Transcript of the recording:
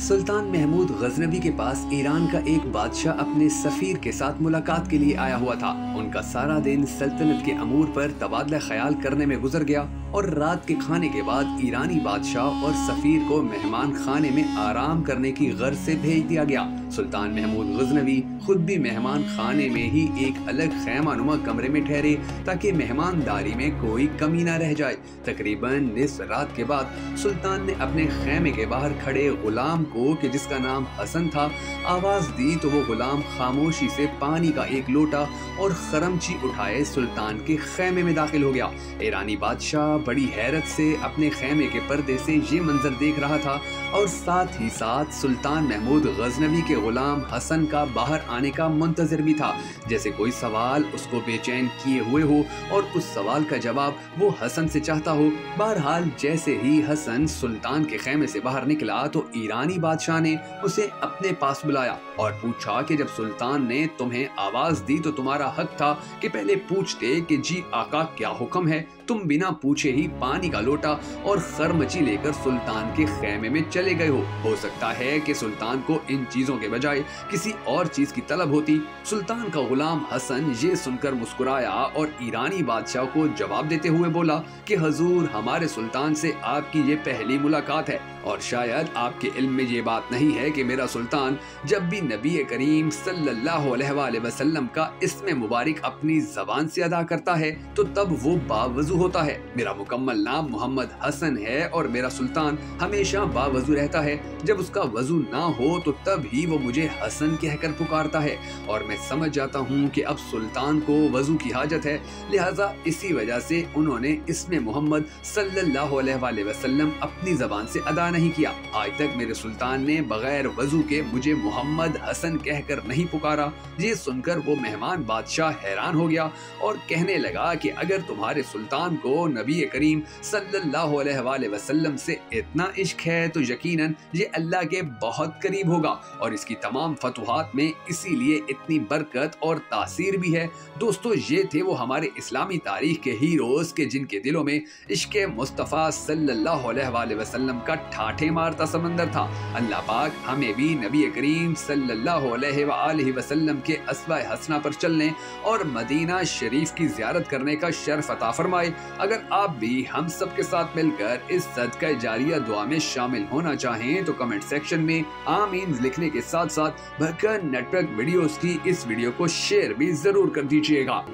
सुल्तान महमूद गजनवी के पास ईरान का एक बादशाह अपने सफीर के साथ मुलाकात के लिए आया हुआ था। उनका सारा दिन सल्तनत के अमूर पर तबादला ख्याल करने में गुजर गया और रात के खाने के बाद ईरानी बादशाह और सफीर को मेहमान खाने में आराम करने की गर्ज से भेज दिया गया। सुल्तान महमूद गजनवी खुद भी मेहमान खाने में ही एक अलग खैमानुमा कमरे में ठहरे ताकि मेहमानदारी में कोई कमी न रह जाए। तकरीबन निस्फ रात के बाद सुल्तान ने अपने खैमे के बाहर खड़े गुलाम को, कि जिसका नाम हसन था, आवाज दी तो वो गुलाम खामोशी से पानी का एक लोटा और खरमची उठाए सुल्तान के खैमे में दाखिल हो गया। ईरानी बादशाह बड़ी हैरत से अपने खैमे के पर्दे से ये मंजर देख रहा था और साथ ही साथ सुल्तान महमूद गजनवी के गुलाम हसन का बाहर आने का मुंतजर भी था, जैसे कोई सवाल उसको बेचैन किए हुए हो और उस सवाल का जवाब वो हसन से चाहता हो। बहरहाल जैसे ही हसन सुल्तान के खैमे से बाहर निकला तो ईरानी बादशाह ने उसे अपने पास बुलाया और पूछा कि जब सुल्तान ने तुम्हें आवाज दी तो तुम्हारा हक था कि पहले पूछते कि जी आका क्या हुक्म है। तुम बिना पूछे ही पानी का लोटा और खरमची लेकर सुल्तान के खैमे में चले गए हो सकता है कि सुल्तान को इन चीजों के बजाय किसी और चीज की तलब होती। सुल्तान का गुलाम हसन ये सुनकर मुस्कुराया और ईरानी बादशाह को जवाब देते हुए बोला कि हजूर, हमारे सुल्तान से आपकी ये पहली मुलाकात है और शायद आपके इल्म में ये बात नहीं है कि मेरा सुल्तान जब भी नबी करीम सल्लल्लाहु अलैहि वसल्लम का इस्म मुबारक अपनी जबान से अदा करता है तो तब वो बावजू होता है। मेरा मुकम्मल नाम मोहम्मद हसन है और मेरा सुल्तान हमेशा बावजू रहता है। जब उसका वजू ना हो तो तब ही वो मुझे हसन कहकर पुकारता है और मैं समझ जाता हूँ कि अब सुल्तान को वजू की हाजत है, लिहाजा इसी वजह से उन्होंने इस्म मोहम्मद सल्लल्लाहु अलैहि वसल्लम अपनी जबान से अदा नहीं किया। आज तक मेरे सुल्तान ने बगैर वजू के मुझे मोहम्मद हसन कहकर नहीं पुकारा। ये सुनकर वो मेहमान बादशाह हैरान हो गया और कहने लगा कि अगर तुम्हारे सुल्तान को नबी करीम सल्लल्लाहु अलैहि वसल्लम से इतना इश्क है तो यकीनन ये अल्लाह के बहुत करीब होगा और इसकी तमाम फतुहात में इसीलिए इतनी बरकत और तासीर भी है। दोस्तों, ये थे वो हमारे इस्लामी तारीख के हीरोज के जिनके दिलों में इश्क मुस्तफ़ा सल्लल्लाहु अलैहि वसल्लम का ठाठे मारता समंदर था। अल्लाह पाक हमें भी नबी करीम सल्लल्लाहु अलैहि वसल्लम के अस्वाए हसना पर चलने और मदीना शरीफ की ज़ियारत करने का शर्फ अता फरमाए। अगर आप भी हम सब के साथ मिलकर इस सदका जारिया दुआ में शामिल होना चाहें तो कमेंट सेक्शन में आमीन लिखने के साथ साथ भक्कन नेटवर्क वीडियोस की इस वीडियो को शेयर भी जरूर कर दीजिएगा।